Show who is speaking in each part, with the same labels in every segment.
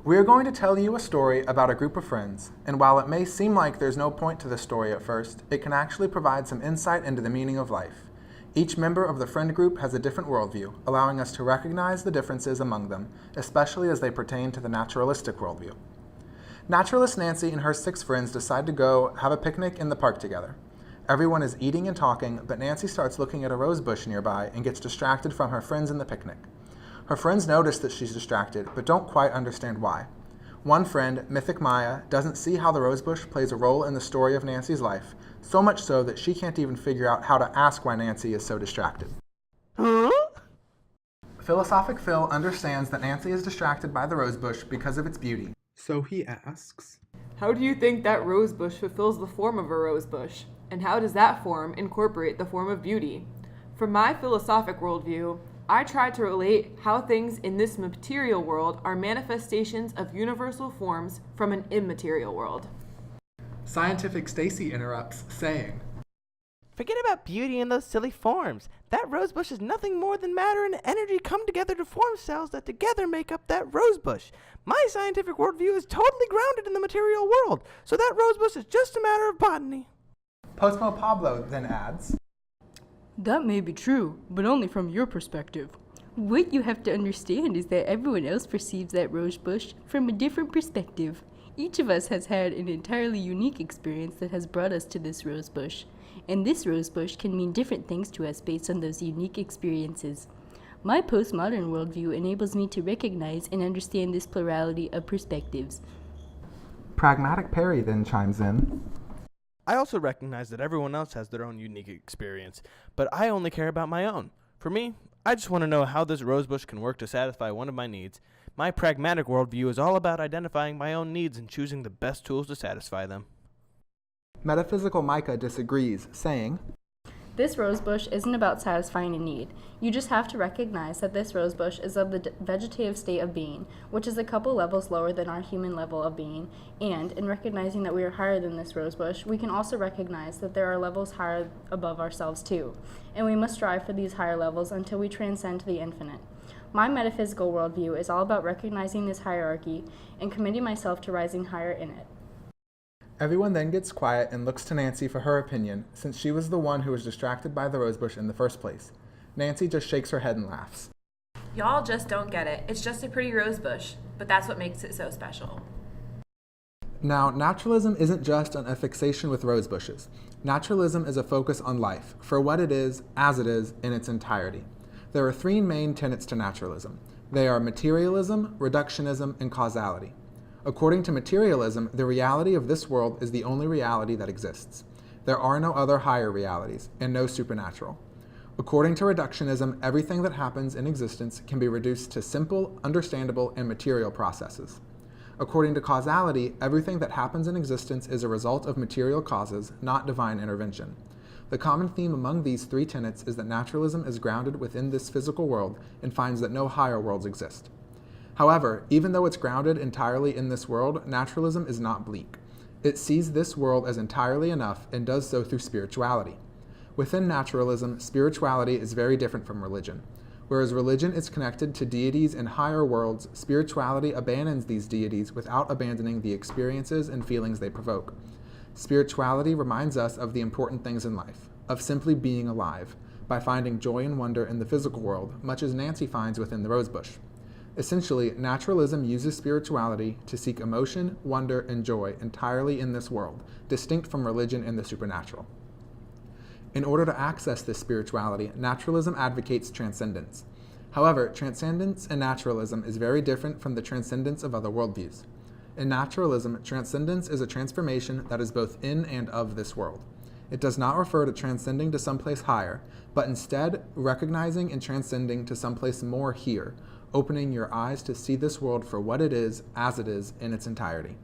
Speaker 1: We are going to tell you a story about a group of friends, and while it may seem like there's no point to the story at first, it can actually provide some insight into the meaning of life. Each member of the friend group has a different worldview, allowing us to recognize the differences among them, especially as they pertain to the naturalistic worldview. Naturalist Nancy and her 6 friends decide to go have a picnic in the park together. Everyone is eating and talking, but Nancy starts looking at a rose bush nearby and gets distracted from her friends in the picnic. Her friends notice that she's distracted, but don't quite understand why. One friend, Mythic Maya, doesn't see how the rosebush plays a role in the story of Nancy's life, so much so that she can't even figure out how to ask why Nancy is so distracted.
Speaker 2: Huh?
Speaker 1: Philosophic Phil understands that Nancy is distracted by the rosebush because of its beauty. So he asks,
Speaker 3: How do you think that rosebush fulfills the form of a rosebush? And how does that form incorporate the form of beauty? From my philosophic worldview, I try to relate how things in this material world are manifestations of universal forms from an immaterial world.
Speaker 1: Scientific Stacy interrupts, saying,
Speaker 2: Forget about beauty and those silly forms. That rosebush is nothing more than matter and energy come together to form cells that together make up that rosebush. My scientific worldview is totally grounded in the material world, so that rosebush is just a matter of botany.
Speaker 1: Postmo Pablo then adds,
Speaker 4: That may be true, but only from your perspective. What you have to understand is that everyone else perceives that rosebush from a different perspective. Each of us has had an entirely unique experience that has brought us to this rosebush, and this rosebush can mean different things to us based on those unique experiences. My postmodern worldview enables me to recognize and understand this plurality of perspectives.
Speaker 1: Pragmatic Perry then chimes in,
Speaker 2: I also recognize that everyone else has their own unique experience, but I only care about my own. For me, I just want to know how this rosebush can work to satisfy one of my needs. My pragmatic worldview is all about identifying my own needs and choosing the best tools to satisfy them.
Speaker 1: Metaphysical Micah disagrees, saying,
Speaker 4: This rosebush isn't about satisfying a need. You just have to recognize that this rosebush is of the vegetative state of being, which is a couple levels lower than our human level of being, and in recognizing that we are higher than this rosebush, we can also recognize that there are levels higher above ourselves too, and we must strive for these higher levels until we transcend to the infinite. My metaphysical worldview is all about recognizing this hierarchy and committing myself to rising higher in it.
Speaker 1: Everyone then gets quiet and looks to Nancy for her opinion, since she was the one who was distracted by the rosebush in the first place. Nancy just shakes her head and laughs.
Speaker 5: Y'all just don't get it. It's just a pretty rosebush, but that's what makes it so special.
Speaker 1: Now, naturalism isn't just a fixation with rosebushes. Naturalism is a focus on life, for what it is, as it is, in its entirety. There are 3 main tenets to naturalism. They are materialism, reductionism, and causality. According to materialism, the reality of this world is the only reality that exists. There are no other higher realities, and no supernatural. According to reductionism, everything that happens in existence can be reduced to simple, understandable, and material processes. According to causality, everything that happens in existence is a result of material causes, not divine intervention. The common theme among these 3 tenets is that naturalism is grounded within this physical world and finds that no higher worlds exist. However, even though it's grounded entirely in this world, naturalism is not bleak. It sees this world as entirely enough and does so through spirituality. Within naturalism, spirituality is very different from religion. Whereas religion is connected to deities in higher worlds, spirituality abandons these deities without abandoning the experiences and feelings they provoke. Spirituality reminds us of the important things in life, of simply being alive, by finding joy and wonder in the physical world, much as Nancy finds within the rosebush. Essentially, naturalism uses spirituality to seek emotion, wonder, and joy entirely in this world, distinct from religion and the supernatural. In order to access this spirituality, naturalism advocates transcendence. However, transcendence in naturalism is very different from the transcendence of other worldviews. In naturalism, transcendence is a transformation that is both in and of this world. It does not refer to transcending to someplace higher, but instead recognizing and transcending to someplace more here, opening your eyes to see this world for what it is, as it is, in its entirety.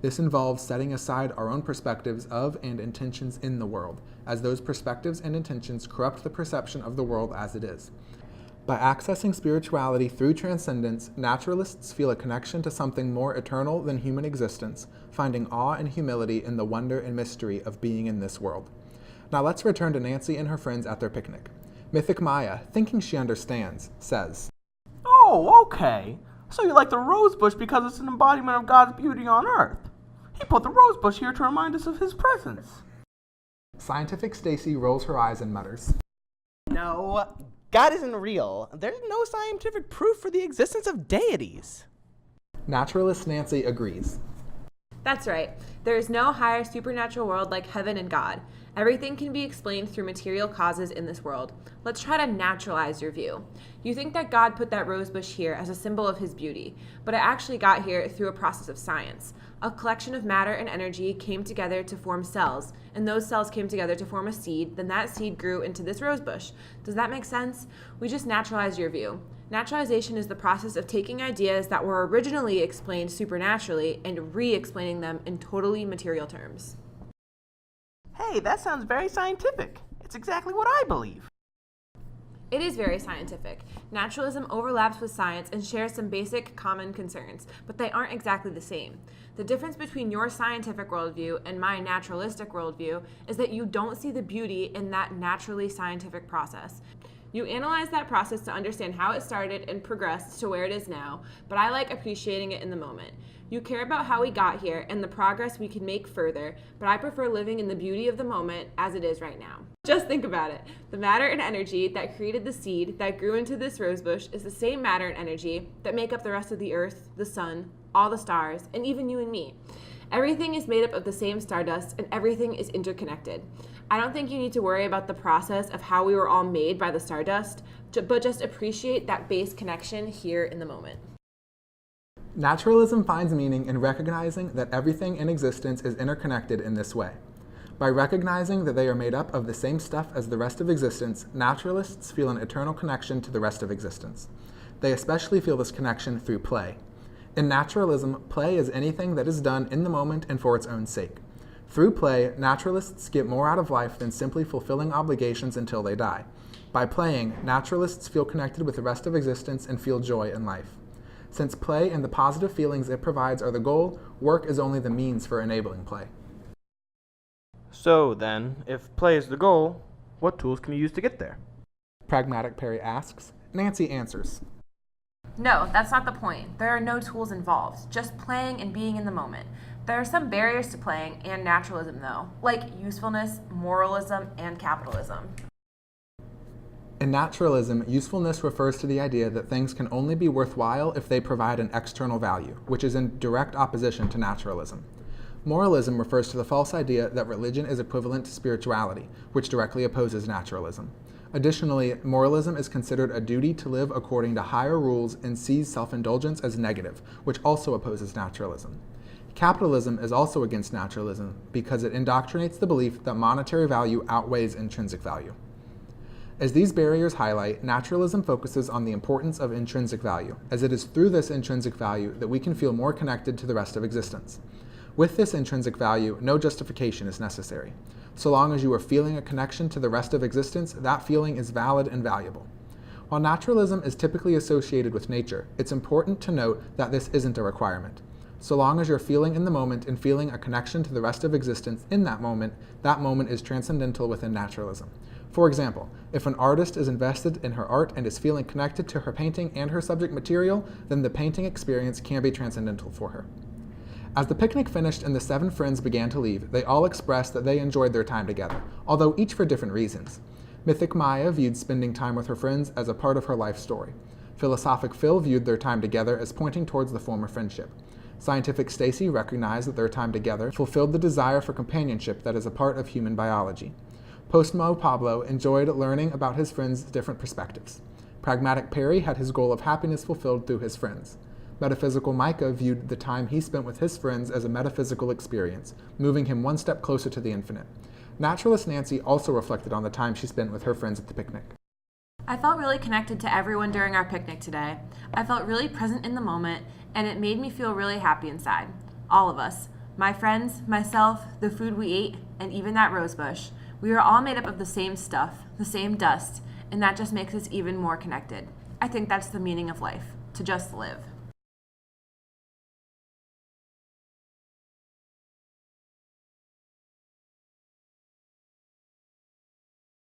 Speaker 1: This involves setting aside our own perspectives of and intentions in the world, as those perspectives and intentions corrupt the perception of the world as it is. By accessing spirituality through transcendence, naturalists feel a connection to something more eternal than human existence, finding awe and humility in the wonder and mystery of being in this world. Now let's return to Nancy and her friends at their picnic. Mythic Maya, thinking she understands, says,
Speaker 2: Oh, okay. So you like the rose bush because it's an embodiment of God's beauty on earth. He put the rose bush here to remind us of his presence.
Speaker 1: Scientific Stacy rolls her eyes and mutters.
Speaker 2: No, God isn't real. There's no scientific proof for the existence of deities.
Speaker 1: Naturalist Nancy agrees.
Speaker 5: That's right. There is no higher supernatural world like heaven and God. Everything can be explained through material causes in this world. Let's try to naturalize your view. You think that God put that rose bush here as a symbol of his beauty, but it actually got here through a process of science. A collection of matter and energy came together to form cells, and those cells came together to form a seed, then that seed grew into this rose bush. Does that make sense? We just naturalized your view. Naturalization is the process of taking ideas that were originally explained supernaturally and re-explaining them in totally material terms.
Speaker 2: Hey, that sounds very scientific. It's exactly what I believe.
Speaker 5: It is very scientific. Naturalism overlaps with science and shares some basic common concerns, but they aren't exactly the same. The difference between your scientific worldview and my naturalistic worldview is that you don't see the beauty in that naturally scientific process. You analyze that process to understand how it started and progressed to where it is now, but I like appreciating it in the moment. You care about how we got here and the progress we can make further, but I prefer living in the beauty of the moment as it is right now. Just think about it. The matter and energy that created the seed that grew into this rosebush is the same matter and energy that make up the rest of the earth, the sun, all the stars, and even you and me. Everything is made up of the same stardust and everything is interconnected. I don't think you need to worry about the process of how we were all made by the stardust, but just appreciate that base connection here in the moment.
Speaker 1: Naturalism finds meaning in recognizing that everything in existence is interconnected in this way. By recognizing that they are made up of the same stuff as the rest of existence, naturalists feel an eternal connection to the rest of existence. They especially feel this connection through play. In naturalism, play is anything that is done in the moment and for its own sake. Through play, naturalists get more out of life than simply fulfilling obligations until they die. By playing, naturalists feel connected with the rest of existence and feel joy in life. Since play and the positive feelings it provides are the goal, work is only the means for enabling play.
Speaker 2: So then, if play is the goal, what tools can you use to get there?
Speaker 1: Pragmatic Perry asks. Nancy answers.
Speaker 5: No, that's not the point. There are no tools involved, just playing and being in the moment. There are some barriers to playing and naturalism, though, like usefulness, moralism, and capitalism.
Speaker 1: In naturalism, usefulness refers to the idea that things can only be worthwhile if they provide an external value, which is in direct opposition to naturalism. Moralism refers to the false idea that religion is equivalent to spirituality, which directly opposes naturalism. Additionally, moralism is considered a duty to live according to higher rules and sees self-indulgence as negative, which also opposes naturalism. Capitalism is also against naturalism because it indoctrinates the belief that monetary value outweighs intrinsic value. As these barriers highlight, naturalism focuses on the importance of intrinsic value, as it is through this intrinsic value that we can feel more connected to the rest of existence. With this intrinsic value, no justification is necessary. So long as you are feeling a connection to the rest of existence, that feeling is valid and valuable. While naturalism is typically associated with nature, it's important to note that this isn't a requirement. So long as you're feeling in the moment and feeling a connection to the rest of existence in that moment is transcendental within naturalism. For example, if an artist is invested in her art and is feeling connected to her painting and her subject material, then the painting experience can be transcendental for her. As the picnic finished and the 7 friends began to leave, they all expressed that they enjoyed their time together, although each for different reasons. Mythic Maya viewed spending time with her friends as a part of her life story. Philosophic Phil viewed their time together as pointing towards the former friendship. Scientific Stacy recognized that their time together fulfilled the desire for companionship that is a part of human biology. Postmo Pablo enjoyed learning about his friends' different perspectives. Pragmatic Perry had his goal of happiness fulfilled through his friends. Metaphysical Micah viewed the time he spent with his friends as a metaphysical experience, moving him one step closer to the infinite. Naturalist Nancy also reflected on the time she spent with her friends at the picnic.
Speaker 5: I felt really connected to everyone during our picnic today. I felt really present in the moment, and it made me feel really happy inside. All of us. My friends, myself, the food we ate, and even that rosebush. We are all made up of the same stuff, the same dust, and that just makes us even more connected. I think that's the meaning of life, to just live.